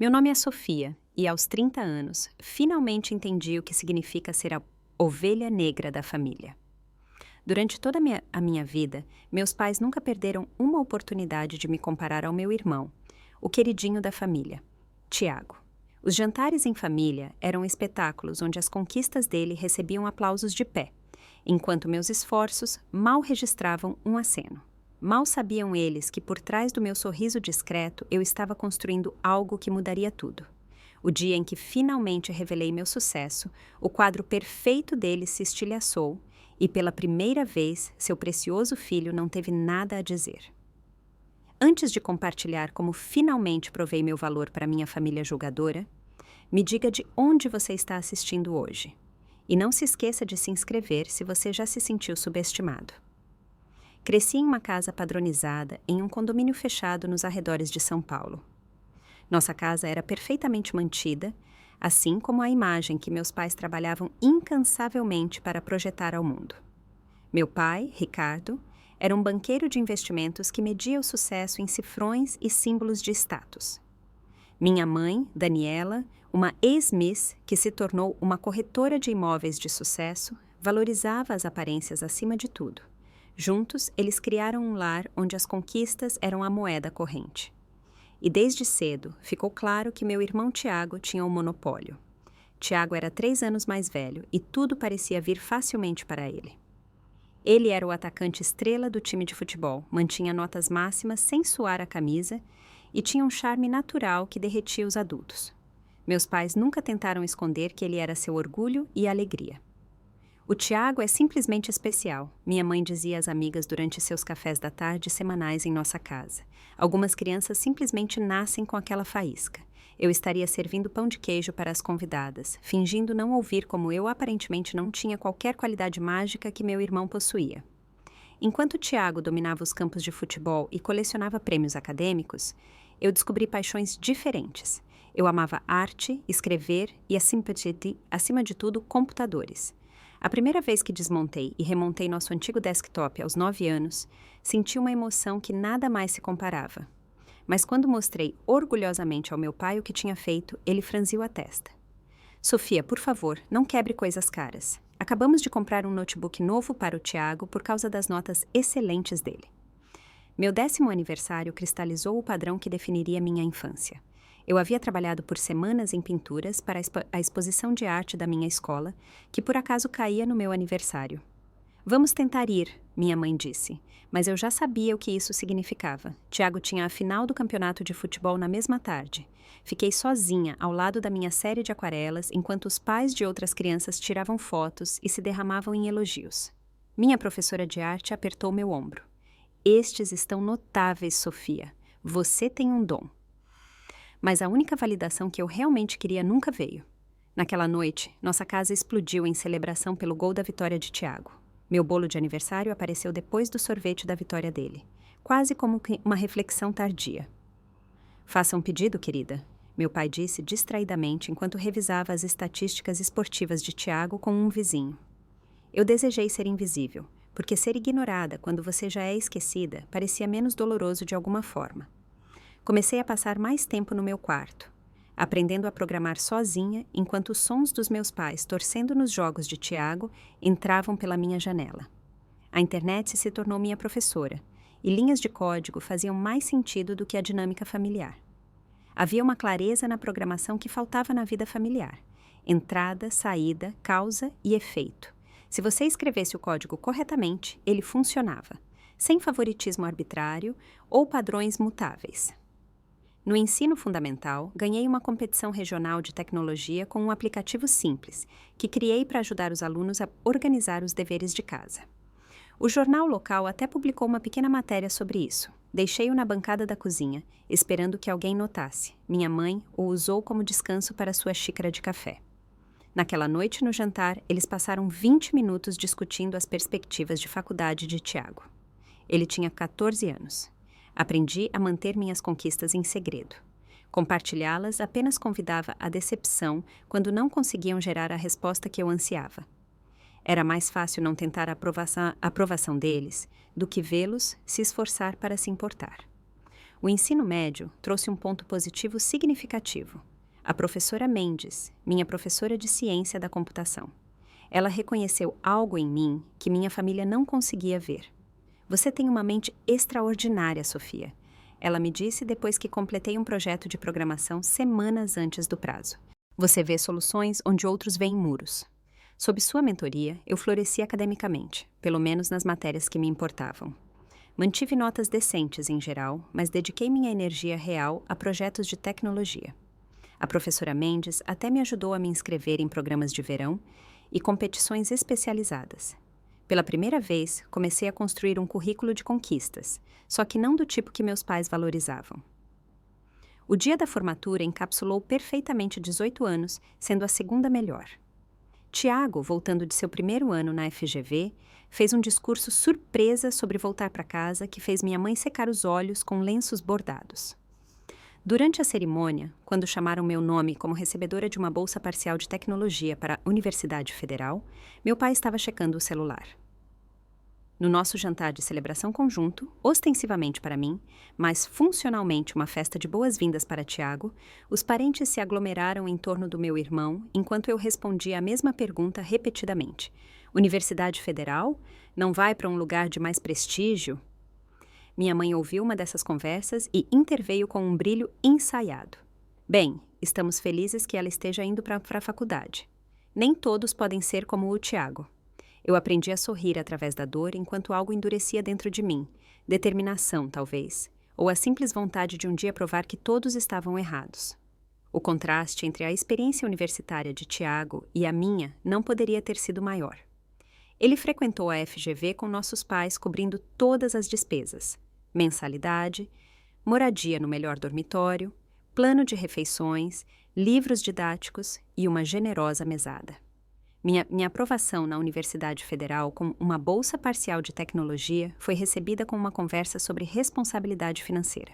Meu nome é Sofia e, aos 30 anos, finalmente entendi o que significa ser a ovelha negra da família. Durante toda a minha vida, meus pais nunca perderam uma oportunidade de me comparar ao meu irmão, o queridinho da família, Tiago. Os jantares em família eram espetáculos onde as conquistas dele recebiam aplausos de pé, enquanto meus esforços mal registravam um aceno. Mal sabiam eles que por trás do meu sorriso discreto eu estava construindo algo que mudaria tudo. O dia em que finalmente revelei meu sucesso, o quadro perfeito dele se estilhaçou e pela primeira vez seu precioso filho não teve nada a dizer. Antes de compartilhar como finalmente provei meu valor para minha família julgadora, me diga de onde você está assistindo hoje. E não se esqueça de se inscrever se você já se sentiu subestimado. Cresci em uma casa padronizada em um condomínio fechado nos arredores de São Paulo. Nossa casa era perfeitamente mantida, assim como a imagem que meus pais trabalhavam incansavelmente para projetar ao mundo. Meu pai, Ricardo, era um banqueiro de investimentos que media o sucesso em cifrões e símbolos de status. Minha mãe, Daniela, uma ex-miss que se tornou uma corretora de imóveis de sucesso, valorizava as aparências acima de tudo. Juntos, eles criaram um lar onde as conquistas eram a moeda corrente. E desde cedo, ficou claro que meu irmão Tiago tinha um monopólio. Tiago era 3 anos mais velho e tudo parecia vir facilmente para ele. Ele era o atacante estrela do time de futebol, mantinha notas máximas sem suar a camisa e tinha um charme natural que derretia os adultos. Meus pais nunca tentaram esconder que ele era seu orgulho e alegria. O Tiago é simplesmente especial, minha mãe dizia às amigas durante seus cafés da tarde semanais em nossa casa. Algumas crianças simplesmente nascem com aquela faísca. Eu estaria servindo pão de queijo para as convidadas, fingindo não ouvir como eu aparentemente não tinha qualquer qualidade mágica que meu irmão possuía. Enquanto Tiago dominava os campos de futebol e colecionava prêmios acadêmicos, eu descobri paixões diferentes. Eu amava arte, escrever e, acima de tudo, computadores. A primeira vez que desmontei e remontei nosso antigo desktop aos 9 anos, senti uma emoção que nada mais se comparava. Mas quando mostrei orgulhosamente ao meu pai o que tinha feito, ele franziu a testa. Sofia, por favor, não quebre coisas caras. Acabamos de comprar um notebook novo para o Tiago por causa das notas excelentes dele. Meu 10º aniversário cristalizou o padrão que definiria minha infância. Eu havia trabalhado por semanas em pinturas para a exposição de arte da minha escola, que por acaso caía no meu aniversário. Vamos tentar ir, minha mãe disse, mas eu já sabia o que isso significava. Tiago tinha a final do campeonato de futebol na mesma tarde. Fiquei sozinha ao lado da minha série de aquarelas enquanto os pais de outras crianças tiravam fotos e se derramavam em elogios. Minha professora de arte apertou meu ombro. Estes estão notáveis, Sofia. Você tem um dom. Mas a única validação que eu realmente queria nunca veio. Naquela noite, nossa casa explodiu em celebração pelo gol da vitória de Tiago. Meu bolo de aniversário apareceu depois do sorvete da vitória dele, quase como uma reflexão tardia. Faça um pedido, querida, meu pai disse distraidamente enquanto revisava as estatísticas esportivas de Tiago com um vizinho. Eu desejei ser invisível, porque ser ignorada quando você já é esquecida parecia menos doloroso de alguma forma. Comecei a passar mais tempo no meu quarto, aprendendo a programar sozinha enquanto os sons dos meus pais torcendo nos jogos de Tiago entravam pela minha janela. A internet se tornou minha professora, e linhas de código faziam mais sentido do que a dinâmica familiar. Havia uma clareza na programação que faltava na vida familiar. Entrada, saída, causa e efeito. Se você escrevesse o código corretamente, ele funcionava, sem favoritismo arbitrário ou padrões mutáveis. No ensino fundamental, ganhei uma competição regional de tecnologia com um aplicativo simples, que criei para ajudar os alunos a organizar os deveres de casa. O jornal local até publicou uma pequena matéria sobre isso. Deixei-o na bancada da cozinha, esperando que alguém notasse. Minha mãe o usou como descanso para sua xícara de café. Naquela noite, no jantar, eles passaram 20 minutos discutindo as perspectivas de faculdade de Tiago. Ele tinha 14 anos. Aprendi a manter minhas conquistas em segredo. Compartilhá-las apenas convidava à decepção quando não conseguiam gerar a resposta que eu ansiava. Era mais fácil não tentar a aprovação deles do que vê-los se esforçar para se importar. O ensino médio trouxe um ponto positivo significativo. A professora Mendes, minha professora de ciência da computação. Ela reconheceu algo em mim que minha família não conseguia ver. Você tem uma mente extraordinária, Sofia. Ela me disse depois que completei um projeto de programação semanas antes do prazo. Você vê soluções onde outros veem muros. Sob sua mentoria, eu floresci academicamente, pelo menos nas matérias que me importavam. Mantive notas decentes em geral, mas dediquei minha energia real a projetos de tecnologia. A professora Mendes até me ajudou a me inscrever em programas de verão e competições especializadas. Pela primeira vez, comecei a construir um currículo de conquistas, só que não do tipo que meus pais valorizavam. O dia da formatura encapsulou perfeitamente 18 anos, sendo a segunda melhor. Tiago, voltando de seu primeiro ano na FGV, fez um discurso surpresa sobre voltar para casa que fez minha mãe secar os olhos com lenços bordados. Durante a cerimônia, quando chamaram meu nome como recebedora de uma bolsa parcial de tecnologia para a Universidade Federal, meu pai estava checando o celular. No nosso jantar de celebração conjunto, ostensivamente para mim, mas funcionalmente uma festa de boas-vindas para Tiago, os parentes se aglomeraram em torno do meu irmão enquanto eu respondia a mesma pergunta repetidamente. Universidade Federal? Não vai para um lugar de mais prestígio? Minha mãe ouviu uma dessas conversas e interveio com um brilho ensaiado. Bem, estamos felizes que ela esteja indo para a faculdade. Nem todos podem ser como o Tiago. Eu aprendi a sorrir através da dor enquanto algo endurecia dentro de mim. Determinação, talvez. Ou a simples vontade de um dia provar que todos estavam errados. O contraste entre a experiência universitária de Tiago e a minha não poderia ter sido maior. Ele frequentou a FGV com nossos pais cobrindo todas as despesas. Mensalidade, moradia no melhor dormitório, plano de refeições, livros didáticos e uma generosa mesada. Minha aprovação na Universidade Federal com uma bolsa parcial de tecnologia foi recebida com uma conversa sobre responsabilidade financeira.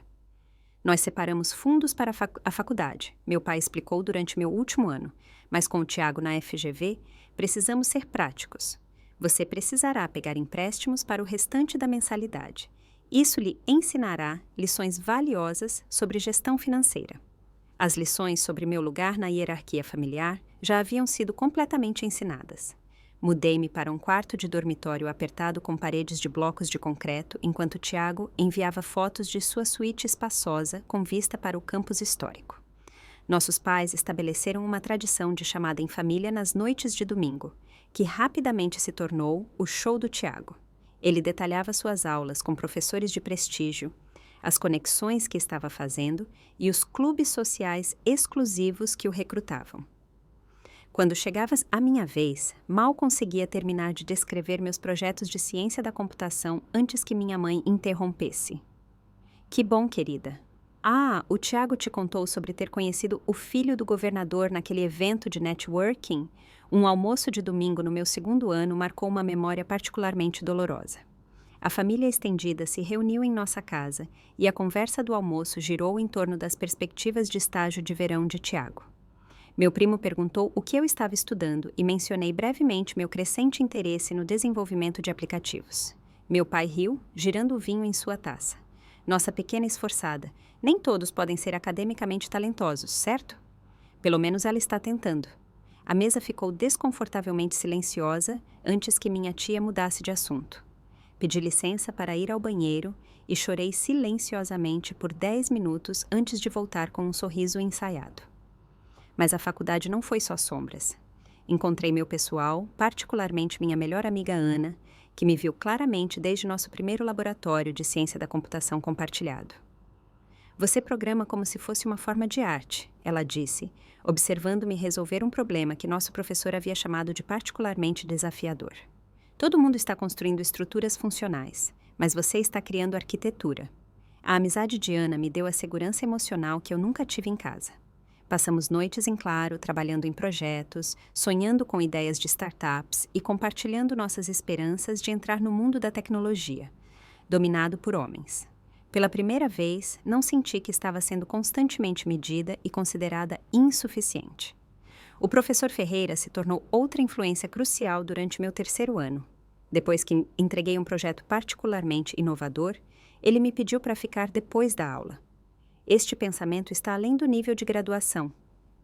Nós separamos fundos para a faculdade, meu pai explicou durante meu último ano, mas com o Tiago na FGV, precisamos ser práticos. Você precisará pegar empréstimos para o restante da mensalidade. Isso lhe ensinará lições valiosas sobre gestão financeira. As lições sobre meu lugar na hierarquia familiar já haviam sido completamente ensinadas. Mudei-me para um quarto de dormitório apertado com paredes de blocos de concreto, enquanto Tiago enviava fotos de sua suíte espaçosa com vista para o campus histórico. Nossos pais estabeleceram uma tradição de chamada em família nas noites de domingo, que rapidamente se tornou o show do Tiago. Ele detalhava suas aulas com professores de prestígio, as conexões que estava fazendo e os clubes sociais exclusivos que o recrutavam. Quando chegava a minha vez, mal conseguia terminar de descrever meus projetos de ciência da computação antes que minha mãe interrompesse. Que bom, querida. Ah, o Tiago te contou sobre ter conhecido o filho do governador naquele evento de networking? Um almoço de domingo no meu segundo ano marcou uma memória particularmente dolorosa. A família estendida se reuniu em nossa casa e a conversa do almoço girou em torno das perspectivas de estágio de verão de Tiago. Meu primo perguntou o que eu estava estudando e mencionei brevemente meu crescente interesse no desenvolvimento de aplicativos. Meu pai riu, girando o vinho em sua taça. Nossa pequena esforçada, nem todos podem ser academicamente talentosos, certo? Pelo menos ela está tentando. A mesa ficou desconfortavelmente silenciosa antes que minha tia mudasse de assunto. Pedi licença para ir ao banheiro e chorei silenciosamente por 10 minutos antes de voltar com um sorriso ensaiado. Mas a faculdade não foi só sombras. Encontrei meu pessoal, particularmente minha melhor amiga Ana, que me viu claramente desde nosso primeiro laboratório de ciência da computação compartilhado. Você programa como se fosse uma forma de arte, ela disse, observando-me resolver um problema que nosso professor havia chamado de particularmente desafiador. Todo mundo está construindo estruturas funcionais, mas você está criando arquitetura. A amizade de Ana me deu a segurança emocional que eu nunca tive em casa. Passamos noites em claro, trabalhando em projetos, sonhando com ideias de startups e compartilhando nossas esperanças de entrar no mundo da tecnologia, dominado por homens. Pela primeira vez, não senti que estava sendo constantemente medida e considerada insuficiente. O professor Ferreira se tornou outra influência crucial durante meu terceiro ano. Depois que entreguei um projeto particularmente inovador, Ele me pediu para ficar depois da aula. Este pensamento está além do nível de graduação,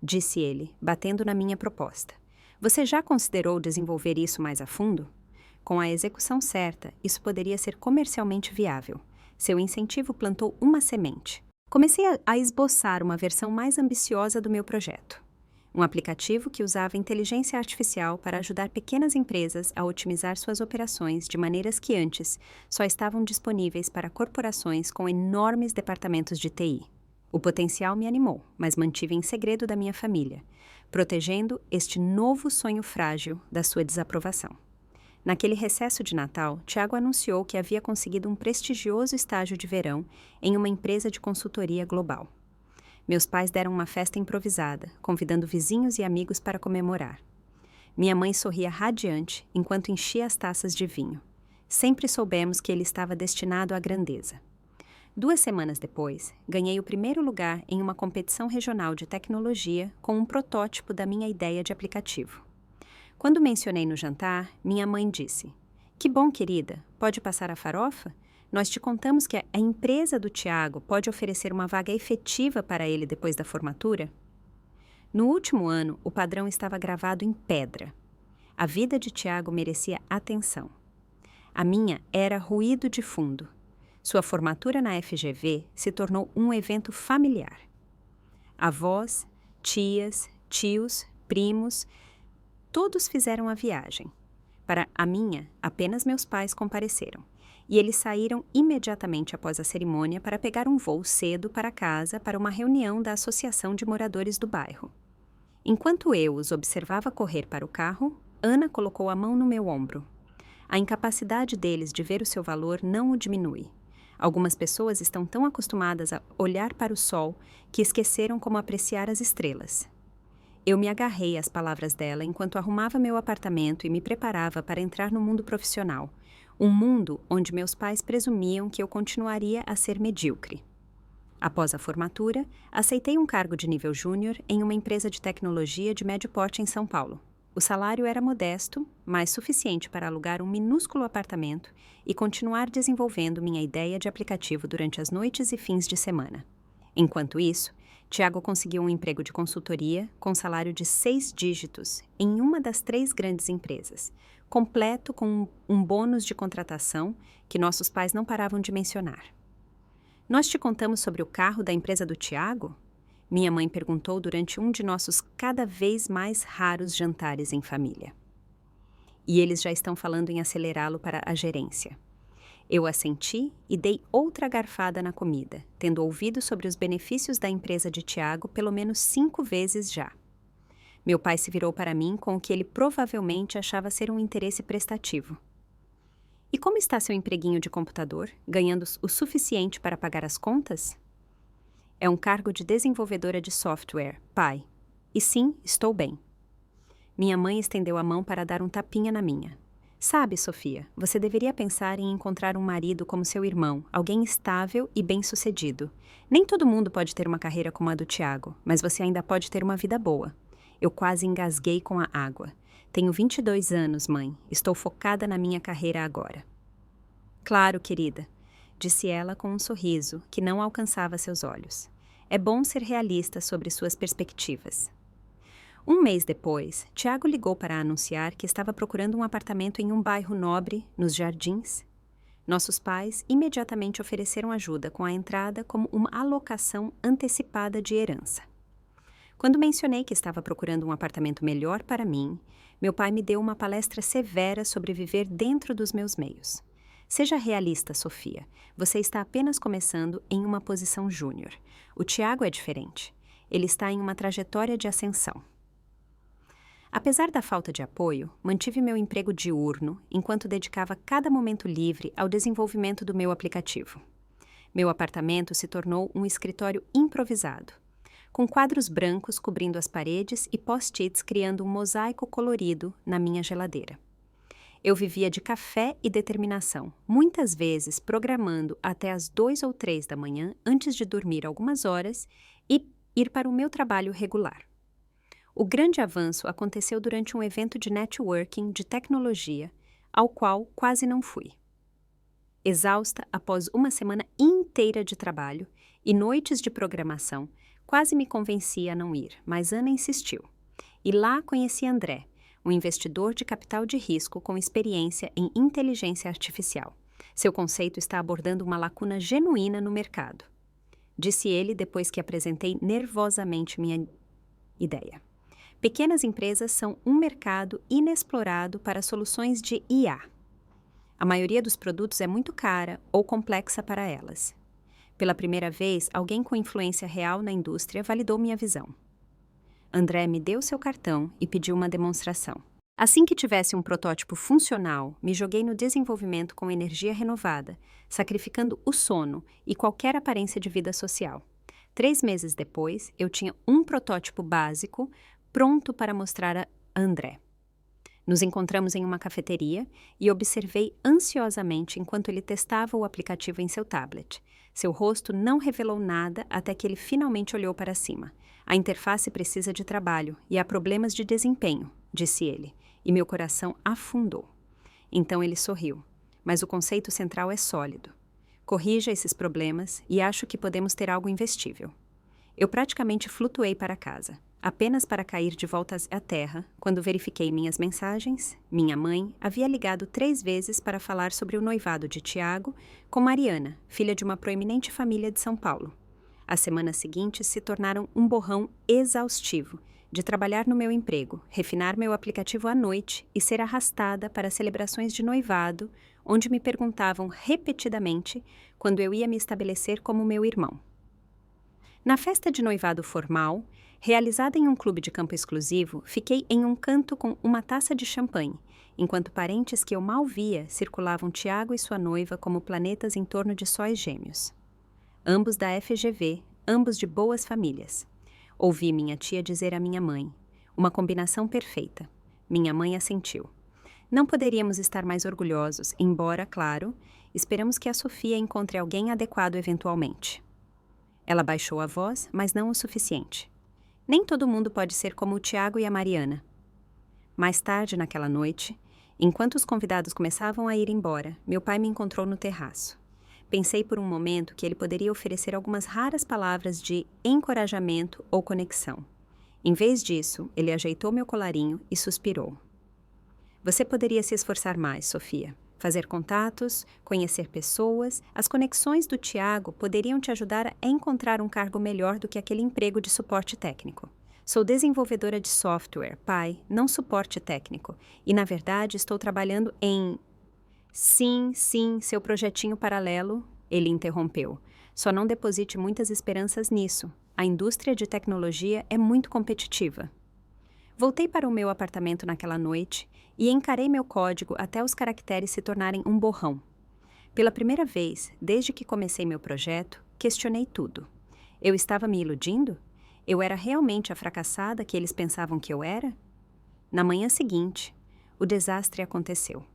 disse ele, batendo na minha proposta. Você já considerou desenvolver isso mais a fundo? Com a execução certa, isso poderia ser comercialmente viável. Seu incentivo plantou uma semente. Comecei a esboçar uma versão mais ambiciosa do meu projeto. Um aplicativo que usava inteligência artificial para ajudar pequenas empresas a otimizar suas operações de maneiras que antes só estavam disponíveis para corporações com enormes departamentos de TI. O potencial me animou, mas mantive em segredo da minha família, protegendo este novo sonho frágil da sua desaprovação. Naquele recesso de Natal, Tiago anunciou que havia conseguido um prestigioso estágio de verão em uma empresa de consultoria global. Meus pais deram uma festa improvisada, convidando vizinhos e amigos para comemorar. Minha mãe sorria radiante enquanto enchia as taças de vinho. Sempre soubemos que ele estava destinado à grandeza. 2 semanas depois, ganhei o primeiro lugar em uma competição regional de tecnologia com um protótipo da minha ideia de aplicativo. Quando mencionei no jantar, minha mãe disse: "Que bom, querida, pode passar a farofa? Nós te contamos que a empresa do Tiago pode oferecer uma vaga efetiva para ele depois da formatura?" No último ano, o padrão estava gravado em pedra. A vida de Tiago merecia atenção. A minha era ruído de fundo. Sua formatura na FGV se tornou um evento familiar. Avós, tias, tios, primos, todos fizeram a viagem. Para a minha, apenas meus pais compareceram. E eles saíram imediatamente após a cerimônia para pegar um voo cedo para casa para uma reunião da Associação de Moradores do bairro. Enquanto eu os observava correr para o carro, Ana colocou a mão no meu ombro. A incapacidade deles de ver o seu valor não o diminui. Algumas pessoas estão tão acostumadas a olhar para o sol que esqueceram como apreciar as estrelas. Eu me agarrei às palavras dela enquanto arrumava meu apartamento e me preparava para entrar no mundo profissional, um mundo onde meus pais presumiam que eu continuaria a ser medíocre. Após a formatura, aceitei um cargo de nível júnior em uma empresa de tecnologia de médio porte em São Paulo. O salário era modesto, mas suficiente para alugar um minúsculo apartamento e continuar desenvolvendo minha ideia de aplicativo durante as noites e fins de semana. Enquanto isso, Tiago conseguiu um emprego de consultoria com salário de 6 dígitos em uma das 3 grandes empresas, completo com um bônus de contratação que nossos pais não paravam de mencionar. "Nós te contamos sobre o carro da empresa do Tiago?" Minha mãe perguntou durante um de nossos cada vez mais raros jantares em família. "E eles já estão falando em acelerá-lo para a gerência." Eu assenti e dei outra garfada na comida, tendo ouvido sobre os benefícios da empresa de Tiago pelo menos 5 vezes já. Meu pai se virou para mim com o que ele provavelmente achava ser um interesse prestativo. "E como está seu empreguinho de computador, ganhando o suficiente para pagar as contas?" "É um cargo de desenvolvedora de software, pai. E sim, estou bem." Minha mãe estendeu a mão para dar um tapinha na minha. "Sabe, Sofia, você deveria pensar em encontrar um marido como seu irmão, alguém estável e bem-sucedido. Nem todo mundo pode ter uma carreira como a do Tiago, mas você ainda pode ter uma vida boa." Eu quase engasguei com a água. "Tenho 22 anos, mãe. Estou focada na minha carreira agora." "Claro, querida", disse ela com um sorriso que não alcançava seus olhos. "É bom ser realista sobre suas perspectivas." Um mês depois, Tiago ligou para anunciar que estava procurando um apartamento em um bairro nobre, nos Jardins. Nossos pais imediatamente ofereceram ajuda com a entrada como uma alocação antecipada de herança. Quando mencionei que estava procurando um apartamento melhor para mim, meu pai me deu uma palestra severa sobre viver dentro dos meus meios. "Seja realista, Sofia. Você está apenas começando em uma posição júnior. O Tiago é diferente. Ele está em uma trajetória de ascensão." Apesar da falta de apoio, mantive meu emprego diurno enquanto dedicava cada momento livre ao desenvolvimento do meu aplicativo. Meu apartamento se tornou um escritório improvisado, com quadros brancos cobrindo as paredes e post-its criando um mosaico colorido na minha geladeira. Eu vivia de café e determinação, muitas vezes programando até às 2 ou 3 da manhã antes de dormir algumas horas e ir para o meu trabalho regular. O grande avanço aconteceu durante um evento de networking de tecnologia, ao qual quase não fui. Exausta após uma semana inteira de trabalho e noites de programação, quase me convenci a não ir, mas Ana insistiu. E lá conheci André, um investidor de capital de risco com experiência em inteligência artificial. Seu conceito está abordando uma lacuna genuína no mercado, disse ele depois que apresentei nervosamente minha ideia. Pequenas empresas são um mercado inexplorado para soluções de IA. A maioria dos produtos é muito cara ou complexa para elas. Pela primeira vez, alguém com influência real na indústria validou minha visão. André me deu seu cartão e pediu uma demonstração. Assim que tivesse um protótipo funcional, me joguei no desenvolvimento com energia renovada, sacrificando o sono e qualquer aparência de vida social. 3 meses depois, eu tinha um protótipo básico pronto para mostrar a André. Nos encontramos em uma cafeteria e observei ansiosamente enquanto ele testava o aplicativo em seu tablet. Seu rosto não revelou nada até que ele finalmente olhou para cima. A interface precisa de trabalho e há problemas de desempenho, disse ele, e meu coração afundou. Então ele sorriu, mas o conceito central é sólido. Corrija esses problemas e acho que podemos ter algo investível. Eu praticamente flutuei para casa, apenas para cair de volta à terra quando verifiquei minhas mensagens. Minha mãe havia ligado 3 vezes para falar sobre o noivado de Tiago com Mariana, filha de uma proeminente família de São Paulo. As semanas seguintes se tornaram um borrão exaustivo de trabalhar no meu emprego, refinar meu aplicativo à noite e ser arrastada para celebrações de noivado, onde me perguntavam repetidamente quando eu ia me estabelecer como meu irmão. Na festa de noivado formal, realizada em um clube de campo exclusivo, fiquei em um canto com uma taça de champanhe, enquanto parentes que eu mal via circulavam Tiago e sua noiva como planetas em torno de sóis gêmeos. Ambos da FGV, ambos de boas famílias. Ouvi minha tia dizer à minha mãe, uma combinação perfeita. Minha mãe assentiu. Não poderíamos estar mais orgulhosos, embora, claro, esperamos que a Sofia encontre alguém adequado eventualmente. Ela baixou a voz, mas não o suficiente. Nem todo mundo pode ser como o Tiago e a Mariana. Mais tarde naquela noite, enquanto os convidados começavam a ir embora, meu pai me encontrou no terraço. Pensei por um momento que ele poderia oferecer algumas raras palavras de encorajamento ou conexão. Em vez disso, ele ajeitou meu colarinho e suspirou. Você poderia se esforçar mais, Sofia. Fazer contatos, conhecer pessoas, as conexões do Tiago poderiam te ajudar a encontrar um cargo melhor do que aquele emprego de suporte técnico. Sou desenvolvedora de software, pai, não suporte técnico, e na verdade estou trabalhando em... Sim, seu projetinho paralelo, ele interrompeu. Só não deposite muitas esperanças nisso. A indústria de tecnologia é muito competitiva. Voltei para o meu apartamento naquela noite e encarei meu código até os caracteres se tornarem um borrão. Pela primeira vez, desde que comecei meu projeto, questionei tudo. Eu estava me iludindo? Eu era realmente a fracassada que eles pensavam que eu era? Na manhã seguinte, o desastre aconteceu.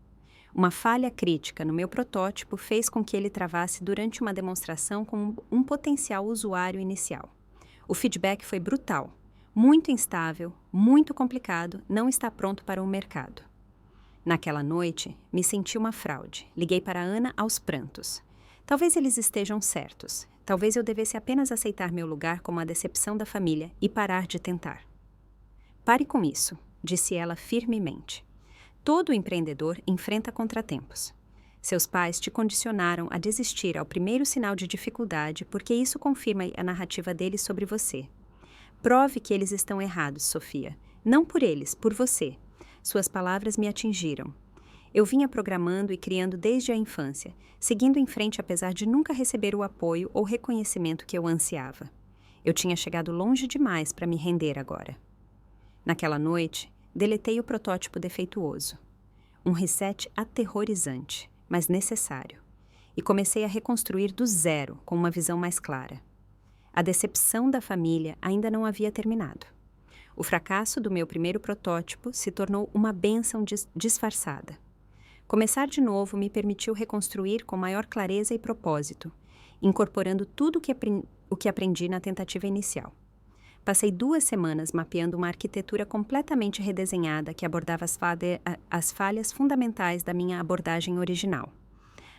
Uma falha crítica no meu protótipo fez com que ele travasse durante uma demonstração com um potencial usuário inicial. O feedback foi brutal. Muito instável, muito complicado, não está pronto para o mercado. Naquela noite, me senti uma fraude. Liguei para Ana aos prantos. Talvez eles estejam certos. Talvez eu devesse apenas aceitar meu lugar como a decepção da família e parar de tentar. Pare com isso, disse ela firmemente. Todo empreendedor enfrenta contratempos. Seus pais te condicionaram a desistir ao primeiro sinal de dificuldade porque isso confirma a narrativa deles sobre você. Prove que eles estão errados, Sofia. Não por eles, por você. Suas palavras me atingiram. Eu vinha programando e criando desde a infância, seguindo em frente apesar de nunca receber o apoio ou reconhecimento que eu ansiava. Eu tinha chegado longe demais para me render agora. Naquela noite, deletei o protótipo defeituoso. Um reset aterrorizante, mas necessário. E comecei a reconstruir do zero, com uma visão mais clara. A decepção da família ainda não havia terminado. O fracasso do meu primeiro protótipo se tornou uma bênção disfarçada. Começar de novo me permitiu reconstruir com maior clareza e propósito, incorporando tudo o que aprendi na tentativa inicial. Passei 2 semanas mapeando uma arquitetura completamente redesenhada que abordava as falhas fundamentais da minha abordagem original.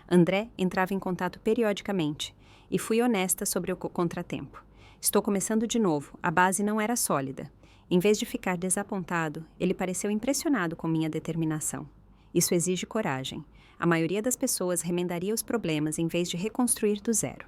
André entrava em contato periodicamente e fui honesta sobre o contratempo. Estou começando de novo, a base não era sólida. Em vez de ficar desapontado, ele pareceu impressionado com minha determinação. Isso exige coragem. A maioria das pessoas remendaria os problemas em vez de reconstruir do zero.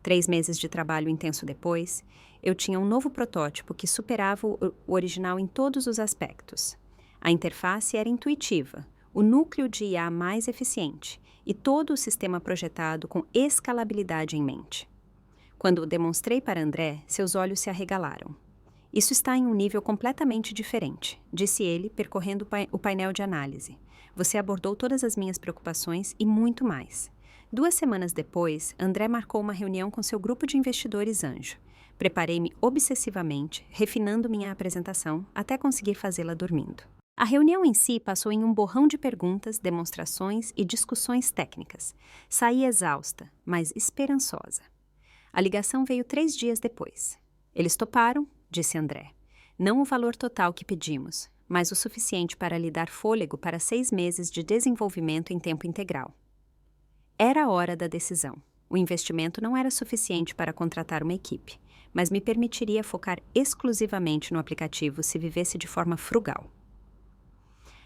3 meses de trabalho intenso depois, eu tinha um novo protótipo que superava o original em todos os aspectos. A interface era intuitiva, o núcleo de IA mais eficiente e todo o sistema projetado com escalabilidade em mente. Quando o demonstrei para André, seus olhos se arregalaram. Isso está em um nível completamente diferente, disse ele, percorrendo o painel de análise. Você abordou todas as minhas preocupações e muito mais. 2 semanas depois, André marcou uma reunião com seu grupo de investidores anjo. Preparei-me obsessivamente, refinando minha apresentação até conseguir fazê-la dormindo. A reunião em si passou em um borrão de perguntas, demonstrações e discussões técnicas. Saí exausta, mas esperançosa. A ligação veio 3 dias depois. Eles toparam, disse André. Não o valor total que pedimos, mas o suficiente para lhe dar fôlego para 6 meses de desenvolvimento em tempo integral. Era a hora da decisão. O investimento não era suficiente para contratar uma equipe, mas me permitiria focar exclusivamente no aplicativo se vivesse de forma frugal.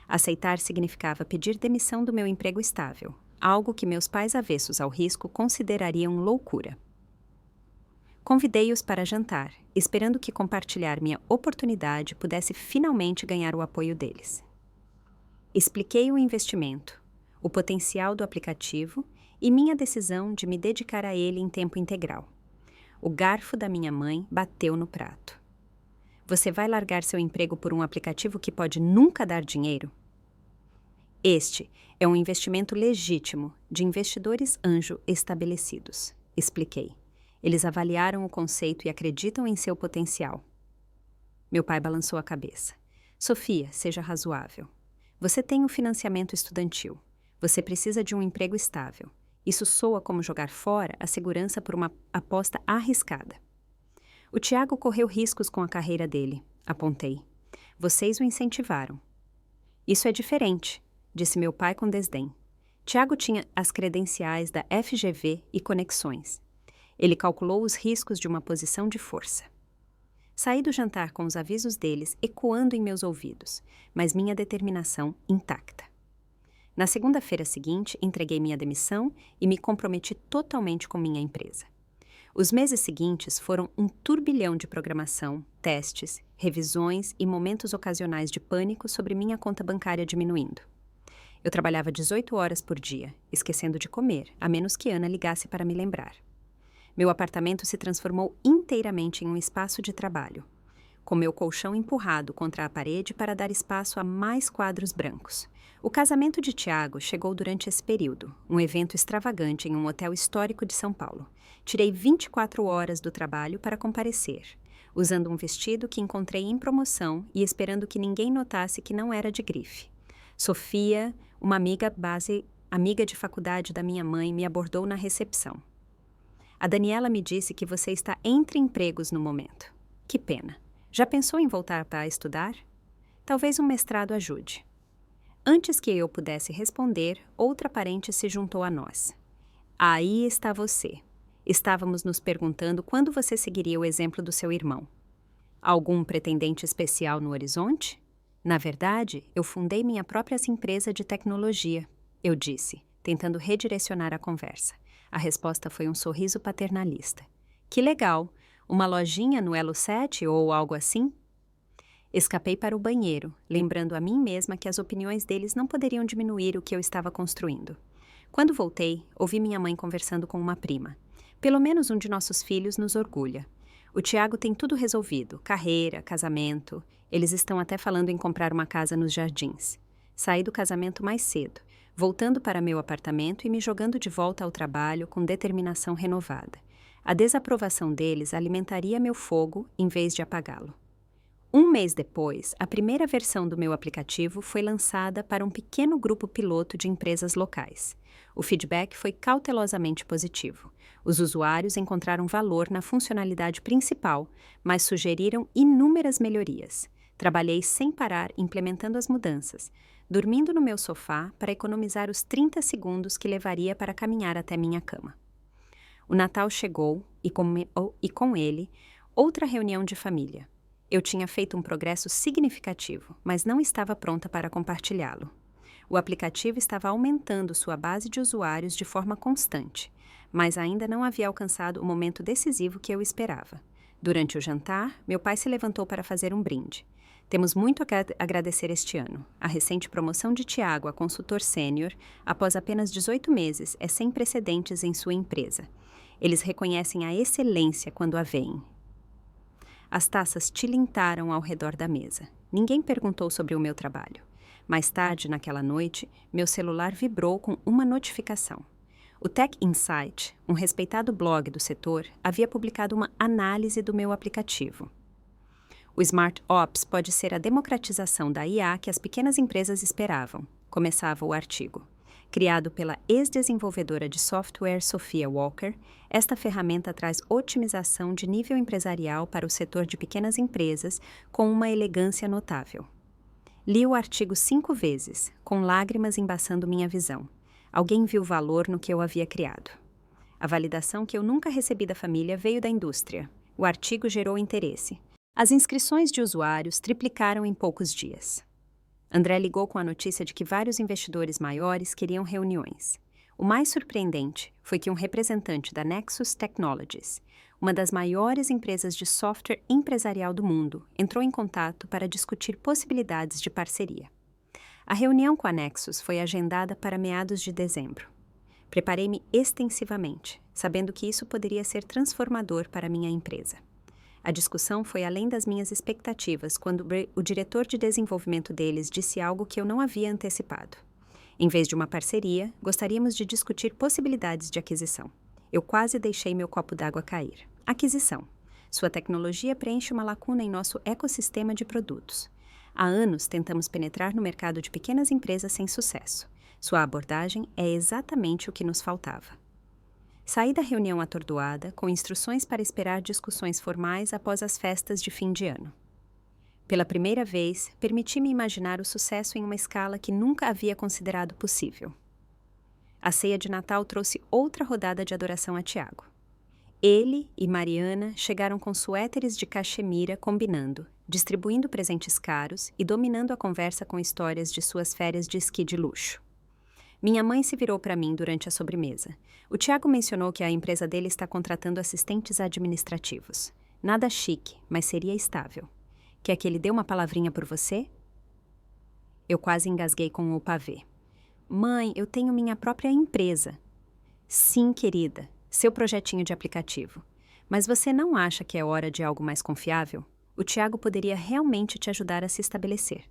Aceitar significava pedir demissão do meu emprego estável, algo que meus pais avessos ao risco considerariam loucura. Convidei-os para jantar, esperando que compartilhar minha oportunidade pudesse finalmente ganhar o apoio deles. Expliquei o investimento, o potencial do aplicativo e minha decisão de me dedicar a ele em tempo integral. O garfo da minha mãe bateu no prato. Você vai largar seu emprego por um aplicativo que pode nunca dar dinheiro? Este é um investimento legítimo de investidores anjo estabelecidos, expliquei. Eles avaliaram o conceito e acreditam em seu potencial. Meu pai balançou a cabeça. Sofia, seja razoável. Você tem o financiamento estudantil. Você precisa de um emprego estável. Isso soa como jogar fora a segurança por uma aposta arriscada. O Tiago correu riscos com a carreira dele, apontei. Vocês o incentivaram. Isso é diferente, disse meu pai com desdém. Tiago tinha as credenciais da FGV e conexões. Ele calculou os riscos de uma posição de força. Saí do jantar com os avisos deles ecoando em meus ouvidos, mas minha determinação intacta. Na segunda-feira seguinte, entreguei minha demissão e me comprometi totalmente com minha empresa. Os meses seguintes foram um turbilhão de programação, testes, revisões e momentos ocasionais de pânico sobre minha conta bancária diminuindo. Eu trabalhava 18 horas por dia, esquecendo de comer, a menos que Ana ligasse para me lembrar. Meu apartamento se transformou inteiramente em um espaço de trabalho, com meu colchão empurrado contra a parede para dar espaço a mais quadros brancos. O casamento de Tiago chegou durante esse período, um evento extravagante em um hotel histórico de São Paulo. Tirei 24 horas do trabalho para comparecer, usando um vestido que encontrei em promoção e esperando que ninguém notasse que não era de grife. Sofia, uma amiga de faculdade da minha mãe, me abordou na recepção. A Daniela me disse que você está entre empregos no momento. Que pena. Já pensou em voltar para estudar? Talvez um mestrado ajude. Antes que eu pudesse responder, outra parente se juntou a nós. Aí está você. Estávamos nos perguntando quando você seguiria o exemplo do seu irmão. Algum pretendente especial no horizonte? Na verdade, eu fundei minha própria empresa de tecnologia, eu disse, tentando redirecionar a conversa. A resposta foi um sorriso paternalista. Que legal! Uma lojinha no Elo 7 ou algo assim? Escapei para o banheiro, lembrando a mim mesma que as opiniões deles não poderiam diminuir o que eu estava construindo. Quando voltei, ouvi minha mãe conversando com uma prima. Pelo menos um de nossos filhos nos orgulha. O Tiago tem tudo resolvido, carreira, casamento. Eles estão até falando em comprar uma casa nos Jardins. Saí do casamento mais cedo, voltando para meu apartamento e me jogando de volta ao trabalho com determinação renovada. A desaprovação deles alimentaria meu fogo em vez de apagá-lo. 1 mês depois, a primeira versão do meu aplicativo foi lançada para um pequeno grupo piloto de empresas locais. O feedback foi cautelosamente positivo. Os usuários encontraram valor na funcionalidade principal, mas sugeriram inúmeras melhorias. Trabalhei sem parar implementando as mudanças, dormindo no meu sofá para economizar os 30 segundos que levaria para caminhar até minha cama. O Natal chegou e com ele, outra reunião de família. Eu tinha feito um progresso significativo, mas não estava pronta para compartilhá-lo. O aplicativo estava aumentando sua base de usuários de forma constante, mas ainda não havia alcançado o momento decisivo que eu esperava. Durante o jantar, meu pai se levantou para fazer um brinde. Temos muito a agradecer este ano. A recente promoção de Tiago a consultor sênior, após apenas 18 meses, é sem precedentes em sua empresa. Eles reconhecem a excelência quando a veem. As taças tilintaram ao redor da mesa. Ninguém perguntou sobre o meu trabalho. Mais tarde, naquela noite, meu celular vibrou com uma notificação. O Tech Insight, um respeitado blog do setor, havia publicado uma análise do meu aplicativo. O Smart Ops pode ser a democratização da IA que as pequenas empresas esperavam, começava o artigo. Criado pela ex-desenvolvedora de software Sophia Walker, esta ferramenta traz otimização de nível empresarial para o setor de pequenas empresas com uma elegância notável. Li o artigo 5 vezes, com lágrimas embaçando minha visão. Alguém viu valor no que eu havia criado. A validação que eu nunca recebi da família veio da indústria. O artigo gerou interesse. As inscrições de usuários triplicaram em poucos dias. André ligou com a notícia de que vários investidores maiores queriam reuniões. O mais surpreendente foi que um representante da Nexus Technologies, uma das maiores empresas de software empresarial do mundo, entrou em contato para discutir possibilidades de parceria. A reunião com a Nexus foi agendada para meados de dezembro. Preparei-me extensivamente, sabendo que isso poderia ser transformador para minha empresa. A discussão foi além das minhas expectativas quando o diretor de desenvolvimento deles disse algo que eu não havia antecipado. Em vez de uma parceria, gostaríamos de discutir possibilidades de aquisição. Eu quase deixei meu copo d'água cair. Aquisição. Sua tecnologia preenche uma lacuna em nosso ecossistema de produtos. Há anos tentamos penetrar no mercado de pequenas empresas sem sucesso. Sua abordagem é exatamente o que nos faltava. Saí da reunião atordoada, com instruções para esperar discussões formais após as festas de fim de ano. Pela primeira vez, permiti-me imaginar o sucesso em uma escala que nunca havia considerado possível. A ceia de Natal trouxe outra rodada de adoração a Tiago. Ele e Mariana chegaram com suéteres de cachemira combinando, distribuindo presentes caros e dominando a conversa com histórias de suas férias de esqui de luxo. Minha mãe se virou para mim durante a sobremesa. O Tiago mencionou que a empresa dele está contratando assistentes administrativos. Nada chique, mas seria estável. Quer que ele dê uma palavrinha por você? Eu quase engasguei com o pavê. Mãe, eu tenho minha própria empresa. Sim, querida, seu projetinho de aplicativo. Mas você não acha que é hora de algo mais confiável? O Tiago poderia realmente te ajudar a se estabelecer.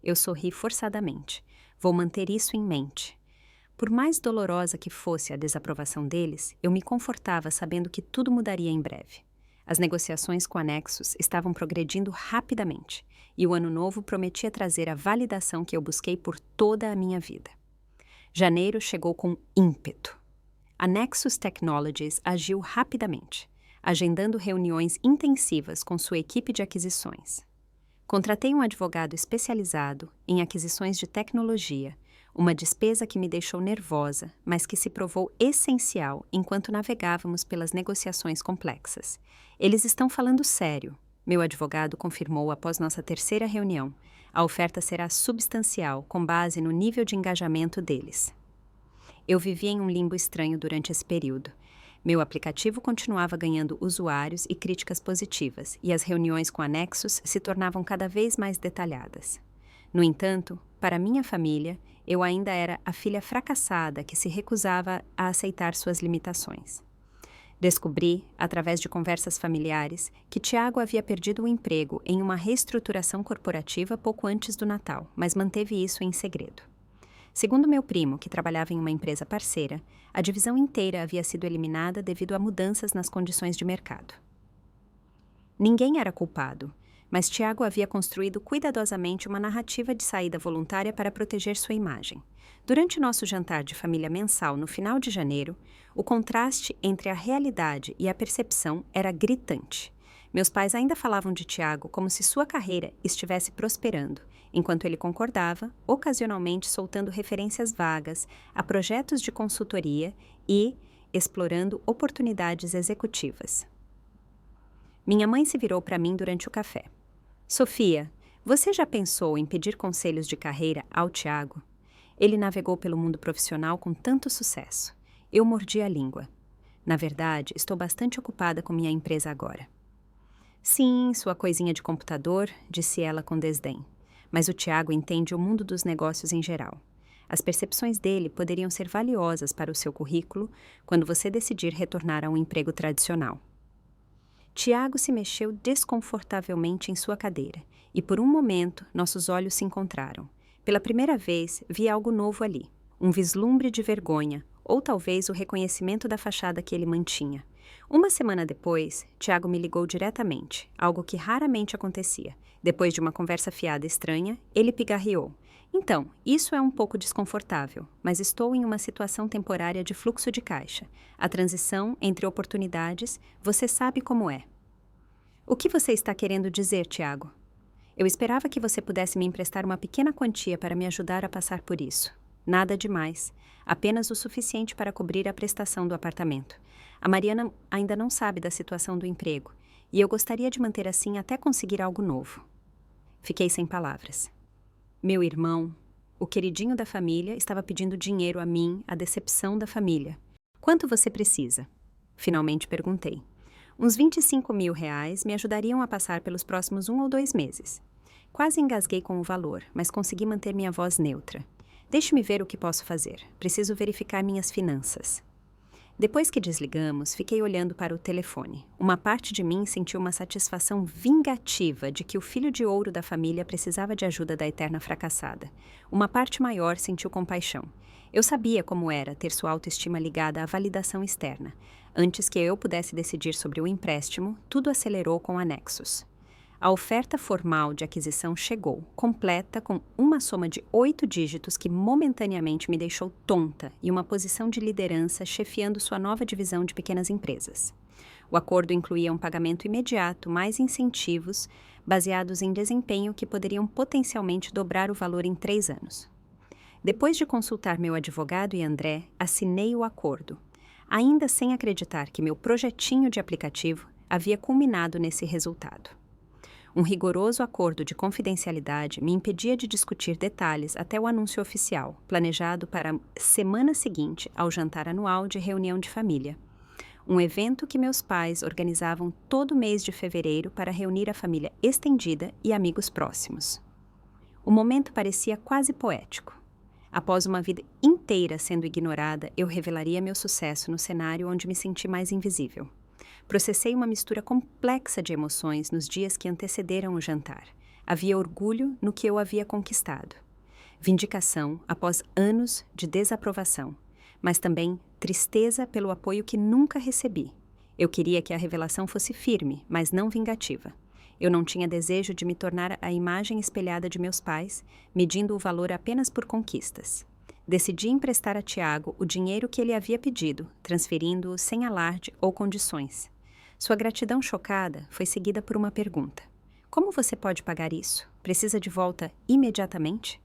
Eu sorri forçadamente. Vou manter isso em mente. Por mais dolorosa que fosse a desaprovação deles, eu me confortava sabendo que tudo mudaria em breve. As negociações com a Nexus estavam progredindo rapidamente, e o ano novo prometia trazer a validação que eu busquei por toda a minha vida. Janeiro chegou com ímpeto. A Nexus Technologies agiu rapidamente, agendando reuniões intensivas com sua equipe de aquisições. Contratei um advogado especializado em aquisições de tecnologia, uma despesa que me deixou nervosa, mas que se provou essencial enquanto navegávamos pelas negociações complexas. Eles estão falando sério, meu advogado confirmou após nossa terceira reunião. A oferta será substancial, com base no nível de engajamento deles. Eu vivia em um limbo estranho durante esse período. Meu aplicativo continuava ganhando usuários e críticas positivas, e as reuniões com a Nexus se tornavam cada vez mais detalhadas. No entanto, para minha família, eu ainda era a filha fracassada que se recusava a aceitar suas limitações. Descobri, através de conversas familiares, que Tiago havia perdido o emprego em uma reestruturação corporativa pouco antes do Natal, mas manteve isso em segredo. Segundo meu primo, que trabalhava em uma empresa parceira, a divisão inteira havia sido eliminada devido a mudanças nas condições de mercado. Ninguém era culpado, mas Tiago havia construído cuidadosamente uma narrativa de saída voluntária para proteger sua imagem. Durante nosso jantar de família mensal no final de janeiro, o contraste entre a realidade e a percepção era gritante. Meus pais ainda falavam de Tiago como se sua carreira estivesse prosperando, enquanto ele concordava, ocasionalmente soltando referências vagas a projetos de consultoria e explorando oportunidades executivas. Minha mãe se virou para mim durante o café. Sofia, você já pensou em pedir conselhos de carreira ao Tiago? Ele navegou pelo mundo profissional com tanto sucesso. Eu mordi a língua. Na verdade, estou bastante ocupada com minha empresa agora. Sim, sua coisinha de computador, disse ela com desdém. Mas o Tiago entende o mundo dos negócios em geral. As percepções dele poderiam ser valiosas para o seu currículo quando você decidir retornar a um emprego tradicional. Tiago se mexeu desconfortavelmente em sua cadeira, e por um momento nossos olhos se encontraram. Pela primeira vez, vi algo novo ali, um vislumbre de vergonha, ou talvez o reconhecimento da fachada que ele mantinha. Uma semana depois, Tiago me ligou diretamente, algo que raramente acontecia. Depois de uma conversa fiada estranha, ele pigarreou. Então, isso é um pouco desconfortável, mas estou em uma situação temporária de fluxo de caixa. A transição entre oportunidades, você sabe como é. O que você está querendo dizer, Tiago? Eu esperava que você pudesse me emprestar uma pequena quantia para me ajudar a passar por isso. Nada demais, apenas o suficiente para cobrir a prestação do apartamento. A Mariana ainda não sabe da situação do emprego, e eu gostaria de manter assim até conseguir algo novo. Fiquei sem palavras. Meu irmão, o queridinho da família, estava pedindo dinheiro a mim, a decepção da família. Quanto você precisa? Finalmente perguntei. Uns 25 mil reais me ajudariam a passar pelos próximos 1 ou 2 meses. Quase engasguei com o valor, mas consegui manter minha voz neutra. Deixe-me ver o que posso fazer. Preciso verificar minhas finanças. Depois que desligamos, fiquei olhando para o telefone. Uma parte de mim sentiu uma satisfação vingativa de que o filho de ouro da família precisava de ajuda da eterna fracassada. Uma parte maior sentiu compaixão. Eu sabia como era ter sua autoestima ligada à validação externa. Antes que eu pudesse decidir sobre o empréstimo, tudo acelerou com anexos. A oferta formal de aquisição chegou, completa com uma soma de 8 dígitos que momentaneamente me deixou tonta e uma posição de liderança chefiando sua nova divisão de pequenas empresas. O acordo incluía um pagamento imediato, mais incentivos, baseados em desempenho que poderiam potencialmente dobrar o valor em 3 anos. Depois de consultar meu advogado e André, assinei o acordo, ainda sem acreditar que meu projetinho de aplicativo havia culminado nesse resultado. Um rigoroso acordo de confidencialidade me impedia de discutir detalhes até o anúncio oficial, planejado para a semana seguinte ao jantar anual de reunião de família. Um evento que meus pais organizavam todo mês de fevereiro para reunir a família estendida e amigos próximos. O momento parecia quase poético. Após uma vida inteira sendo ignorada, eu revelaria meu sucesso no cenário onde me senti mais invisível. Processei uma mistura complexa de emoções nos dias que antecederam o jantar. Havia orgulho no que eu havia conquistado. Vindicação após anos de desaprovação, mas também tristeza pelo apoio que nunca recebi. Eu queria que a revelação fosse firme, mas não vingativa. Eu não tinha desejo de me tornar a imagem espelhada de meus pais, medindo o valor apenas por conquistas. Decidi emprestar a Tiago o dinheiro que ele havia pedido, transferindo-o sem alarde ou condições. Sua gratidão chocada foi seguida por uma pergunta. Como você pode pagar isso? Precisa de volta imediatamente?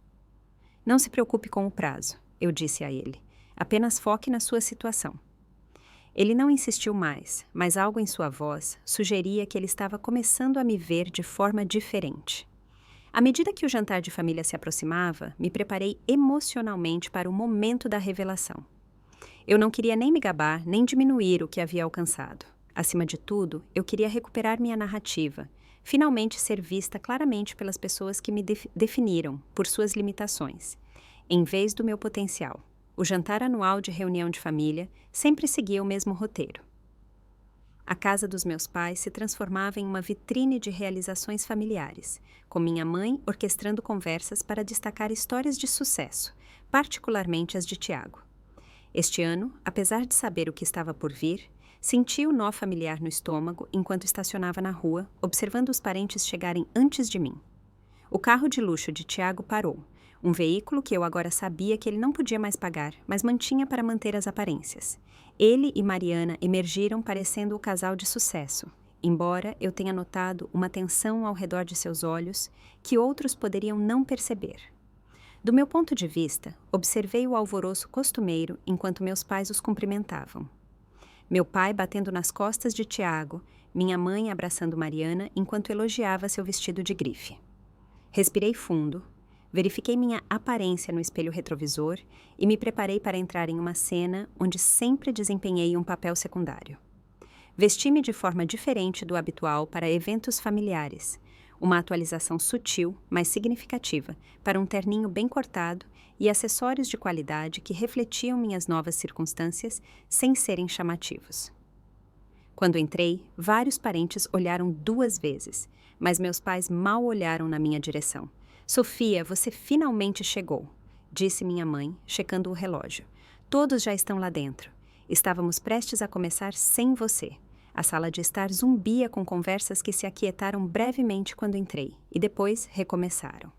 Não se preocupe com o prazo, eu disse a ele. Apenas foque na sua situação. Ele não insistiu mais, mas algo em sua voz sugeria que ele estava começando a me ver de forma diferente. À medida que o jantar de família se aproximava, me preparei emocionalmente para o momento da revelação. Eu não queria nem me gabar, nem diminuir o que havia alcançado. Acima de tudo, eu queria recuperar minha narrativa, finalmente ser vista claramente pelas pessoas que me definiram por suas limitações, em vez do meu potencial. O jantar anual de reunião de família sempre seguia o mesmo roteiro. A casa dos meus pais se transformava em uma vitrine de realizações familiares, com minha mãe orquestrando conversas para destacar histórias de sucesso, particularmente as de Tiago. Este ano, apesar de saber o que estava por vir, senti o nó familiar no estômago enquanto estacionava na rua, observando os parentes chegarem antes de mim. O carro de luxo de Tiago parou, um veículo que eu agora sabia que ele não podia mais pagar, mas mantinha para manter as aparências. Ele e Mariana emergiram parecendo o casal de sucesso. embora eu tenha notado uma tensão ao redor de seus olhos que outros poderiam não perceber. Do meu ponto de vista, observei o alvoroço costumeiro enquanto meus pais os cumprimentavam. Meu pai batendo nas costas de Tiago, minha mãe abraçando Mariana enquanto elogiava seu vestido de grife. Respirei fundo, verifiquei minha aparência no espelho retrovisor e me preparei para entrar em uma cena onde sempre desempenhei um papel secundário. Vesti-me de forma diferente do habitual para eventos familiares, uma atualização sutil, mas significativa, para um terninho bem cortado e acessórios de qualidade que refletiam minhas novas circunstâncias sem serem chamativos. Quando entrei, vários parentes olharam 2 vezes, mas meus pais mal olharam na minha direção. "Sofia, você finalmente chegou", disse minha mãe, checando o relógio. "Todos já estão lá dentro. Estávamos prestes a começar sem você." A sala de estar zumbia com conversas que se aquietaram brevemente quando entrei e depois recomeçaram.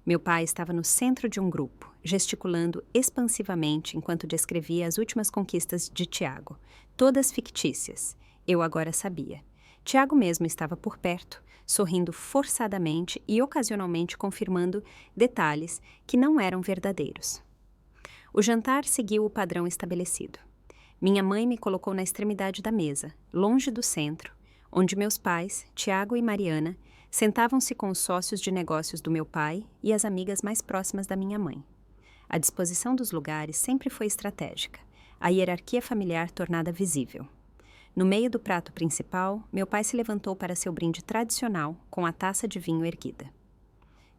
Meu pai estava no centro de um grupo, gesticulando expansivamente enquanto descrevia as últimas conquistas de Tiago, todas fictícias. Eu agora sabia. Tiago mesmo estava por perto, sorrindo forçadamente e ocasionalmente confirmando detalhes que não eram verdadeiros. O jantar seguiu o padrão estabelecido. Minha mãe me colocou na extremidade da mesa, longe do centro, onde meus pais, Tiago e Mariana, sentavam-se com os sócios de negócios do meu pai e as amigas mais próximas da minha mãe. A disposição dos lugares sempre foi estratégica, a hierarquia familiar tornada visível. No meio do prato principal, meu pai se levantou para seu brinde tradicional com a taça de vinho erguida.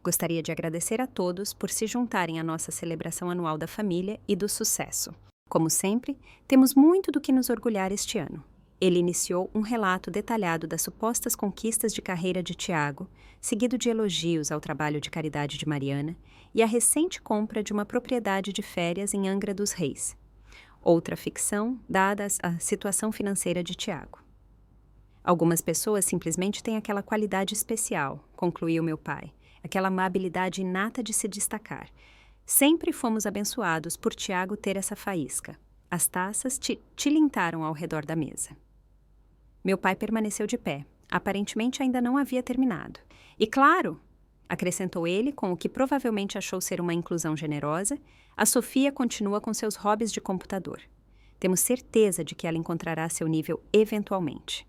Gostaria de agradecer a todos por se juntarem à nossa celebração anual da família e do sucesso. Como sempre, temos muito do que nos orgulhar este ano. Ele iniciou um relato detalhado das supostas conquistas de carreira de Tiago, seguido de elogios ao trabalho de caridade de Mariana e a recente compra de uma propriedade de férias em Angra dos Reis. Outra ficção, dada a situação financeira de Tiago. Algumas pessoas simplesmente têm aquela qualidade especial, concluiu meu pai, aquela habilidade inata de se destacar. Sempre fomos abençoados por Tiago ter essa faísca. As taças tilintaram ao redor da mesa. Meu pai permaneceu de pé. Aparentemente ainda não havia terminado. "E claro", acrescentou ele com o que provavelmente achou ser uma inclusão generosa, "a Sofia continua com seus hobbies de computador. Temos certeza de que ela encontrará seu nível eventualmente."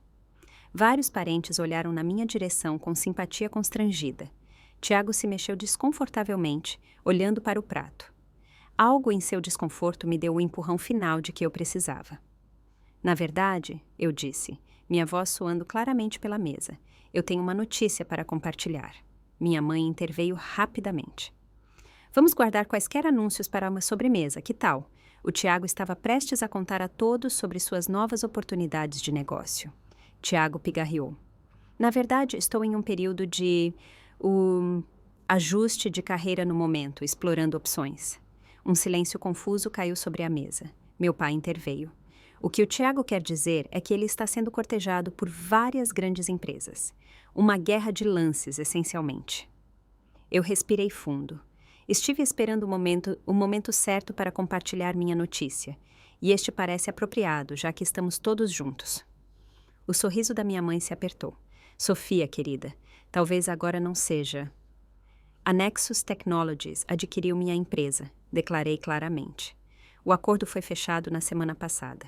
Vários parentes olharam na minha direção com simpatia constrangida. Tiago se mexeu desconfortavelmente, olhando para o prato. Algo em seu desconforto me deu o empurrão final de que eu precisava. "Na verdade", eu disse, minha voz soando claramente pela mesa, "eu tenho uma notícia para compartilhar." Minha mãe interveio rapidamente. "Vamos guardar quaisquer anúncios para uma sobremesa, que tal?" O Tiago estava prestes a contar a todos sobre suas novas oportunidades de negócio. Tiago pigarreou. "Na verdade, estou em um período de... ajuste de carreira no momento, explorando opções." Um silêncio confuso caiu sobre a mesa. Meu pai interveio. "O que o Tiago quer dizer é que ele está sendo cortejado por várias grandes empresas. Uma guerra de lances, essencialmente." Eu respirei fundo. Estive esperando o momento certo para compartilhar minha notícia, e este parece apropriado, já que estamos todos juntos. O sorriso da minha mãe se apertou. "Sofia, querida, talvez agora não seja." "A Nexus Technologies adquiriu minha empresa", declarei claramente. O acordo foi fechado na semana passada.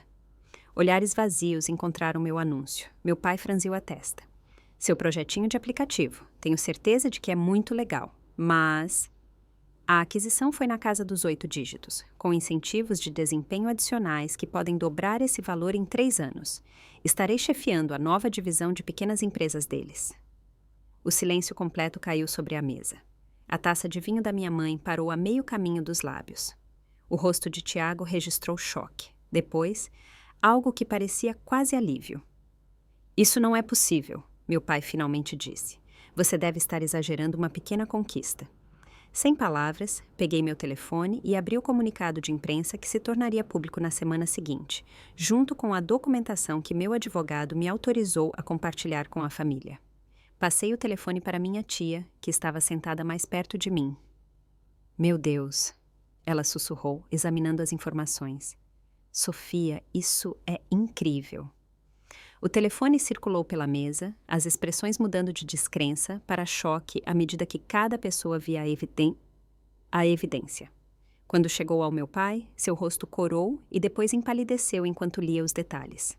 Olhares vazios encontraram meu anúncio. Meu pai franziu a testa. "Seu projetinho de aplicativo. Tenho certeza de que é muito legal. Mas..." A aquisição foi na casa dos 8 dígitos, com incentivos de desempenho adicionais que podem dobrar esse valor em 3 anos. Estarei chefiando a nova divisão de pequenas empresas deles. O silêncio completo caiu sobre a mesa. A taça de vinho da minha mãe parou a meio caminho dos lábios. O rosto de Tiago registrou choque. Depois, algo que parecia quase alívio. "Isso não é possível", meu pai finalmente disse. "Você deve estar exagerando uma pequena conquista." Sem palavras, peguei meu telefone e abri o comunicado de imprensa que se tornaria público na semana seguinte, junto com a documentação que meu advogado me autorizou a compartilhar com a família. Passei o telefone para minha tia, que estava sentada mais perto de mim. "Meu Deus", ela sussurrou, examinando as informações. "Sofia, isso é incrível." O telefone circulou pela mesa, as expressões mudando de descrença para choque à medida que cada pessoa via a evidência. Quando chegou ao meu pai, seu rosto corou e depois empalideceu enquanto lia os detalhes.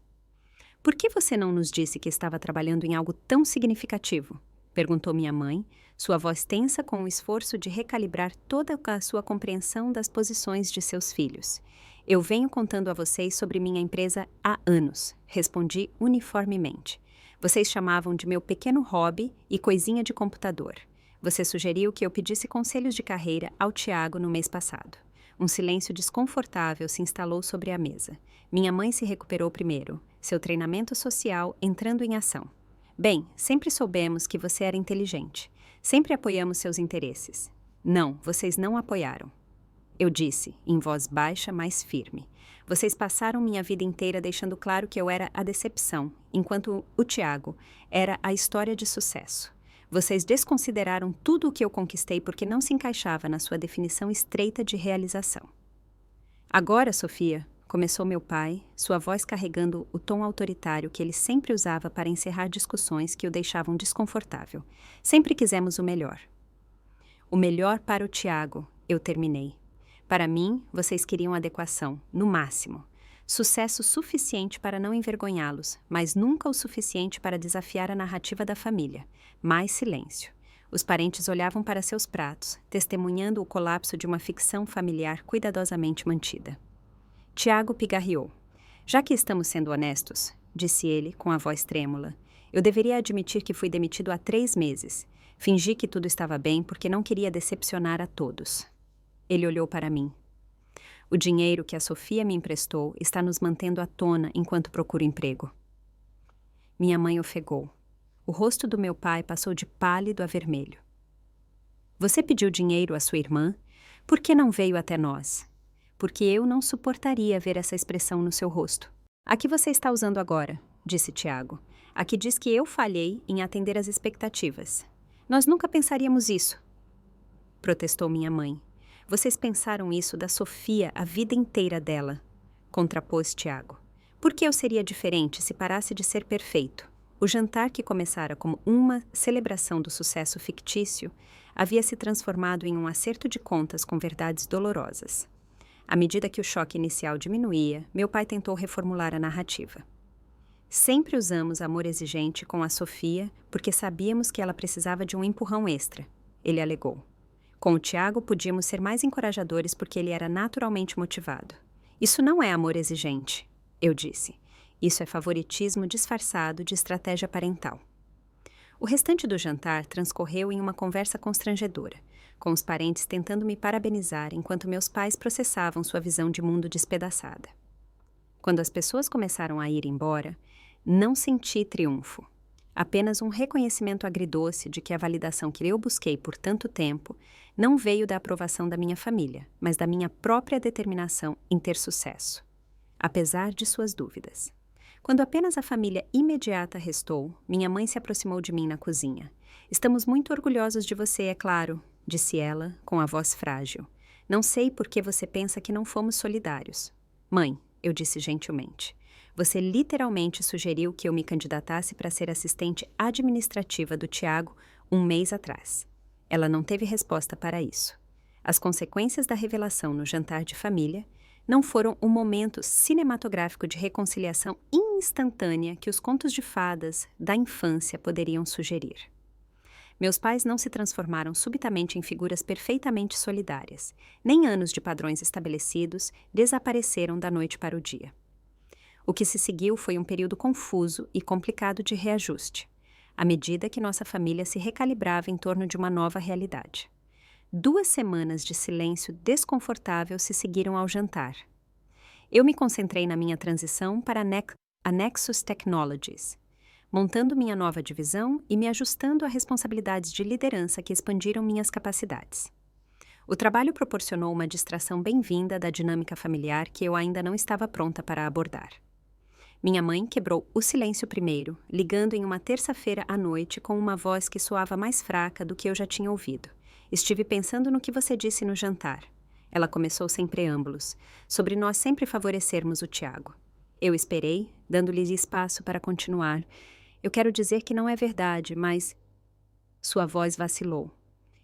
"Por que você não nos disse que estava trabalhando em algo tão significativo?" perguntou minha mãe, sua voz tensa com o esforço de recalibrar toda a sua compreensão das posições de seus filhos. "Eu venho contando a vocês sobre minha empresa há anos", respondi uniformemente. "Vocês chamavam de meu pequeno hobby e coisinha de computador. Você sugeriu que eu pedisse conselhos de carreira ao Tiago no mês passado." Um silêncio desconfortável se instalou sobre a mesa. Minha mãe se recuperou primeiro, seu treinamento social entrando em ação. "Bem, sempre soubemos que você era inteligente. Sempre apoiamos seus interesses." "Não, vocês não apoiaram." Eu disse, em voz baixa, mas firme. "Vocês passaram minha vida inteira deixando claro que eu era a decepção, enquanto o Tiago era a história de sucesso. Vocês desconsideraram tudo o que eu conquistei porque não se encaixava na sua definição estreita de realização." "Agora, Sofia", começou meu pai, sua voz carregando o tom autoritário que ele sempre usava para encerrar discussões que o deixavam desconfortável. "Sempre quisemos o melhor." "O melhor para o Tiago", eu terminei. "Para mim, vocês queriam adequação, no máximo. Sucesso suficiente para não envergonhá-los, mas nunca o suficiente para desafiar a narrativa da família. Mais silêncio. Os parentes olhavam para seus pratos, testemunhando o colapso de uma ficção familiar cuidadosamente mantida. Tiago pigarreou. "Já que estamos sendo honestos", disse ele com a voz trêmula, "eu deveria admitir que fui demitido há 3 meses. Fingi que tudo estava bem porque não queria decepcionar a todos." Ele olhou para mim. "O dinheiro que a Sofia me emprestou está nos mantendo à tona enquanto procuro emprego." Minha mãe ofegou. O rosto do meu pai passou de pálido a vermelho. "Você pediu dinheiro à sua irmã? Por que não veio até nós?" "Porque eu não suportaria ver essa expressão no seu rosto." "A que você está usando agora?", disse Tiago. "A que diz que eu falhei em atender às expectativas." "Nós nunca pensaríamos isso", protestou minha mãe. "Vocês pensaram isso da Sofia a vida inteira dela", contrapôs Tiago. "Por que eu seria diferente se parasse de ser perfeito?" O jantar, que começara como uma celebração do sucesso fictício, havia se transformado em um acerto de contas com verdades dolorosas. À medida que o choque inicial diminuía, meu pai tentou reformular a narrativa. "Sempre usamos amor exigente com a Sofia porque sabíamos que ela precisava de um empurrão extra", ele alegou. "Com o Tiago podíamos ser mais encorajadores porque ele era naturalmente motivado." "Isso não é amor exigente", eu disse. "Isso é favoritismo disfarçado de estratégia parental." O restante do jantar transcorreu em uma conversa constrangedora, com os parentes tentando me parabenizar enquanto meus pais processavam sua visão de mundo despedaçada. Quando as pessoas começaram a ir embora, não senti triunfo. Apenas um reconhecimento agridoce de que a validação que eu busquei por tanto tempo não veio da aprovação da minha família, mas da minha própria determinação em ter sucesso, apesar de suas dúvidas. Quando apenas a família imediata restou, minha mãe se aproximou de mim na cozinha. "Estamos muito orgulhosos de você, é claro", disse ela, com a voz frágil. "Não sei por que você pensa que não fomos solidários." "Mãe", eu disse gentilmente, "você literalmente sugeriu que eu me candidatasse para ser assistente administrativa do Tiago 1 mês atrás." Ela não teve resposta para isso. As consequências da revelação no jantar de família não foram um momento cinematográfico de reconciliação instantânea que os contos de fadas da infância poderiam sugerir. Meus pais não se transformaram subitamente em figuras perfeitamente solidárias, nem anos de padrões estabelecidos desapareceram da noite para o dia. O que se seguiu foi um período confuso e complicado de reajuste, à medida que nossa família se recalibrava em torno de uma nova realidade. 2 semanas de silêncio desconfortável se seguiram ao jantar. Eu me concentrei na minha transição para a Nexus Technologies, montando minha nova divisão e me ajustando a responsabilidades de liderança que expandiram minhas capacidades. O trabalho proporcionou uma distração bem-vinda da dinâmica familiar que eu ainda não estava pronta para abordar. Minha mãe quebrou o silêncio primeiro, ligando em uma terça-feira à noite com uma voz que soava mais fraca do que eu já tinha ouvido. "Estive pensando no que você disse no jantar." Ela começou sem preâmbulos, sobre nós sempre favorecermos o Tiago. Eu esperei, dando-lhe espaço para continuar. Eu quero dizer que não é verdade, mas... Sua voz vacilou.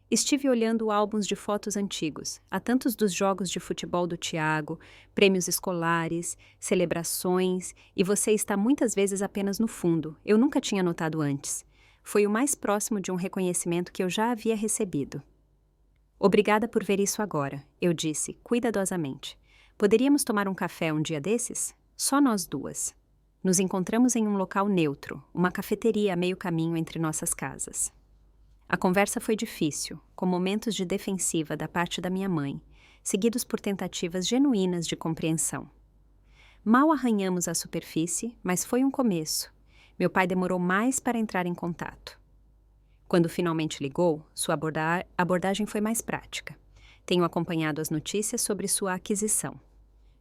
Estive olhando álbuns de fotos antigos. Há tantos dos jogos de futebol do Tiago, prêmios escolares, celebrações, e você está muitas vezes apenas no fundo. Eu nunca tinha notado antes. Foi o mais próximo de um reconhecimento que eu já havia recebido. Obrigada por ver isso agora, eu disse, cuidadosamente. Poderíamos tomar um café um dia desses? Só nós duas. Nos encontramos em um local neutro, uma cafeteria a meio caminho entre nossas casas. A conversa foi difícil, com momentos de defensiva da parte da minha mãe, seguidos por tentativas genuínas de compreensão. Mal arranhamos a superfície, mas foi um começo. Meu pai demorou mais para entrar em contato. Quando finalmente ligou, sua abordagem foi mais prática. Tenho acompanhado as notícias sobre sua aquisição.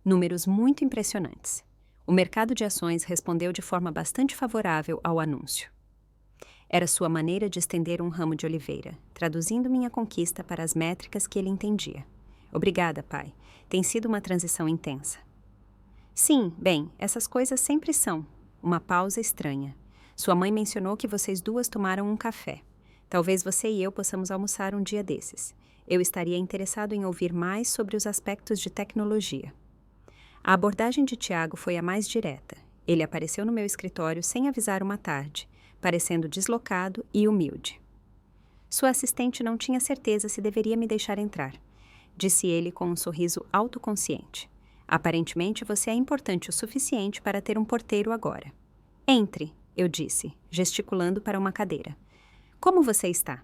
Números muito impressionantes. O mercado de ações respondeu de forma bastante favorável ao anúncio. Era sua maneira de estender um ramo de oliveira, traduzindo minha conquista para as métricas que ele entendia. Obrigada, pai. Tem sido uma transição intensa. Sim, bem, essas coisas sempre são. Uma pausa estranha. Sua mãe mencionou que vocês duas tomaram um café. Talvez você e eu possamos almoçar um dia desses. Eu estaria interessado em ouvir mais sobre os aspectos de tecnologia. A abordagem de Tiago foi a mais direta. Ele apareceu no meu escritório sem avisar uma tarde, parecendo deslocado e humilde. Sua assistente não tinha certeza se deveria me deixar entrar, disse ele com um sorriso autoconsciente. Aparentemente você é importante o suficiente para ter um porteiro agora. Entre, eu disse, gesticulando para uma cadeira. Como você está?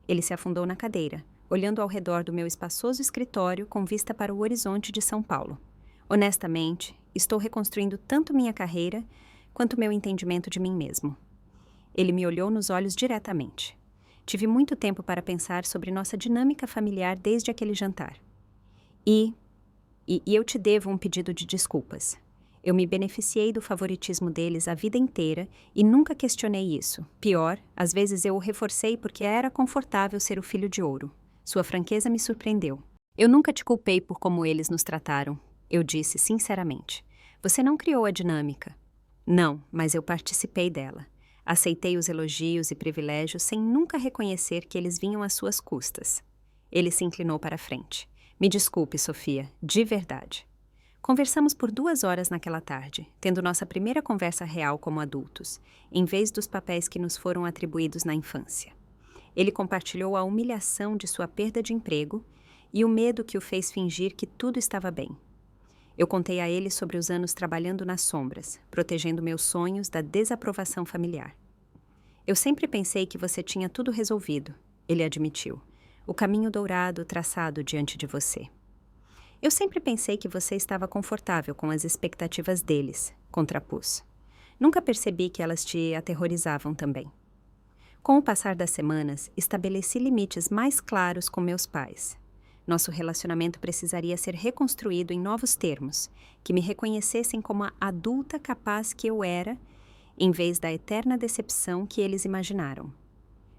Ele se afundou na cadeira, olhando ao redor do meu espaçoso escritório com vista para o horizonte de São Paulo. Honestamente, estou reconstruindo tanto minha carreira quanto meu entendimento de mim mesmo. Ele me olhou nos olhos diretamente. Tive muito tempo para pensar sobre nossa dinâmica familiar desde aquele jantar. E eu te devo um pedido de desculpas. Eu me beneficiei do favoritismo deles a vida inteira e nunca questionei isso. Pior, às vezes eu o reforcei porque era confortável ser o filho de ouro. Sua franqueza me surpreendeu. Eu nunca te culpei por como eles nos trataram, eu disse sinceramente. Você não criou a dinâmica. Não, mas eu participei dela. Aceitei os elogios e privilégios sem nunca reconhecer que eles vinham às suas custas. Ele se inclinou para a frente. Me desculpe, Sofia, de verdade. Conversamos por 2 horas naquela tarde, tendo nossa primeira conversa real como adultos, em vez dos papéis que nos foram atribuídos na infância. Ele compartilhou a humilhação de sua perda de emprego e o medo que o fez fingir que tudo estava bem. Eu contei a ele sobre os anos trabalhando nas sombras, protegendo meus sonhos da desaprovação familiar. Eu sempre pensei que você tinha tudo resolvido, ele admitiu. O caminho dourado traçado diante de você. Eu sempre pensei que você estava confortável com as expectativas deles, contrapus. Nunca percebi que elas te aterrorizavam também. Com o passar das semanas, estabeleci limites mais claros com meus pais. Nosso relacionamento precisaria ser reconstruído em novos termos, que me reconhecessem como a adulta capaz que eu era, em vez da eterna decepção que eles imaginaram.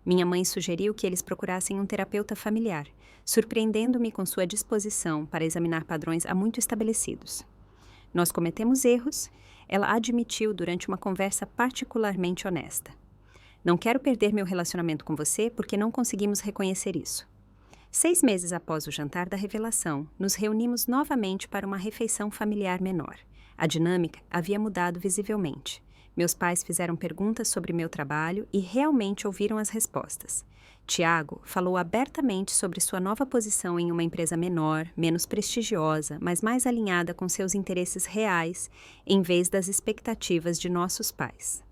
Minha mãe sugeriu que eles procurassem um terapeuta familiar, surpreendendo-me com sua disposição para examinar padrões há muito estabelecidos. Nós cometemos erros, ela admitiu durante uma conversa particularmente honesta. Não quero perder meu relacionamento com você porque não conseguimos reconhecer isso. 6 meses após o jantar da revelação, nos reunimos novamente para uma refeição familiar menor. A dinâmica havia mudado visivelmente. Meus pais fizeram perguntas sobre meu trabalho e realmente ouviram as respostas. Tiago falou abertamente sobre sua nova posição em uma empresa menor, menos prestigiosa, mas mais alinhada com seus interesses reais, em vez das expectativas de nossos pais.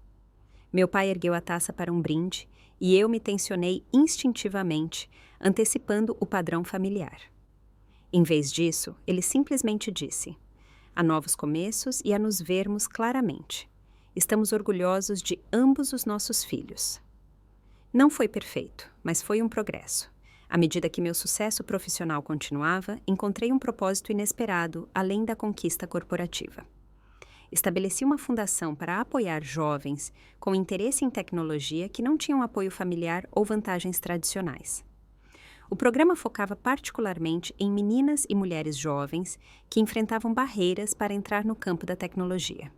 Meu pai ergueu a taça para um brinde e eu me tensionei instintivamente, antecipando o padrão familiar. Em vez disso, ele simplesmente disse: há novos começos e a nos vermos claramente. Estamos orgulhosos de ambos os nossos filhos. Não foi perfeito, mas foi um progresso. À medida que meu sucesso profissional continuava, encontrei um propósito inesperado além da conquista corporativa. Estabeleci uma fundação para apoiar jovens com interesse em tecnologia que não tinham apoio familiar ou vantagens tradicionais. O programa focava particularmente em meninas e mulheres jovens que enfrentavam barreiras para entrar no campo da tecnologia.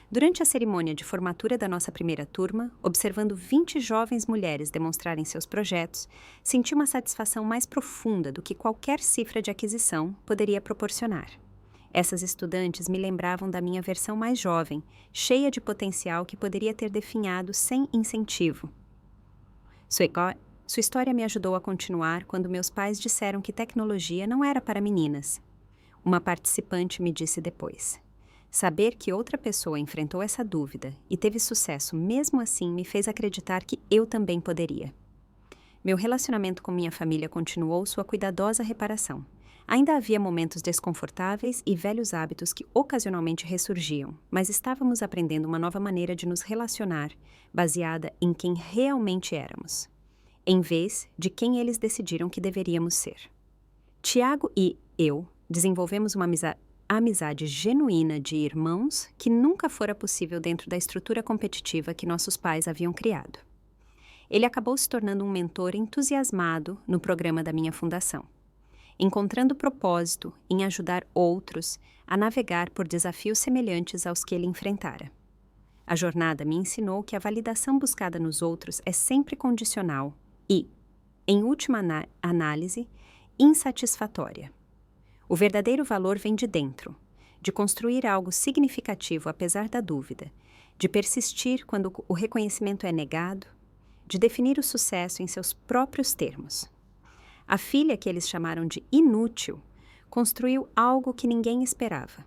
Durante a cerimônia de formatura da nossa primeira turma, observando 20 jovens mulheres demonstrarem seus projetos, senti uma satisfação mais profunda do que qualquer cifra de aquisição poderia proporcionar. Essas estudantes me lembravam da minha versão mais jovem, cheia de potencial que poderia ter definhado sem incentivo. Sua história me ajudou a continuar quando meus pais disseram que tecnologia não era para meninas. Uma participante me disse depois. Saber que outra pessoa enfrentou essa dúvida e teve sucesso mesmo assim me fez acreditar que eu também poderia. Meu relacionamento com minha família continuou sua cuidadosa reparação. Ainda havia momentos desconfortáveis e velhos hábitos que ocasionalmente ressurgiam, mas estávamos aprendendo uma nova maneira de nos relacionar, baseada em quem realmente éramos, em vez de quem eles decidiram que deveríamos ser. Tiago e eu desenvolvemos uma amizade genuína de irmãos que nunca fora possível dentro da estrutura competitiva que nossos pais haviam criado. Ele acabou se tornando um mentor entusiasmado no programa da minha fundação, encontrando propósito em ajudar outros a navegar por desafios semelhantes aos que ele enfrentara. A jornada me ensinou que a validação buscada nos outros é sempre condicional e, em última análise, insatisfatória. O verdadeiro valor vem de dentro, de construir algo significativo apesar da dúvida, de persistir quando o reconhecimento é negado, de definir o sucesso em seus próprios termos. A filha que eles chamaram de inútil construiu algo que ninguém esperava.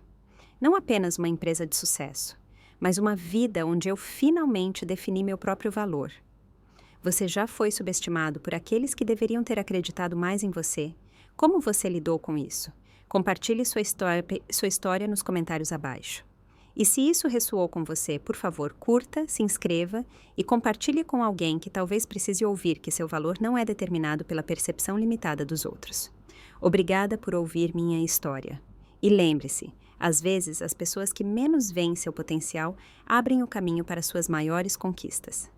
Não apenas uma empresa de sucesso, mas uma vida onde eu finalmente defini meu próprio valor. Você já foi subestimado por aqueles que deveriam ter acreditado mais em você? Como você lidou com isso? Compartilhe sua história nos comentários abaixo. E se isso ressoou com você, por favor, curta, se inscreva e compartilhe com alguém que talvez precise ouvir que seu valor não é determinado pela percepção limitada dos outros. Obrigada por ouvir minha história. E lembre-se, às vezes as pessoas que menos veem seu potencial abrem o caminho para suas maiores conquistas.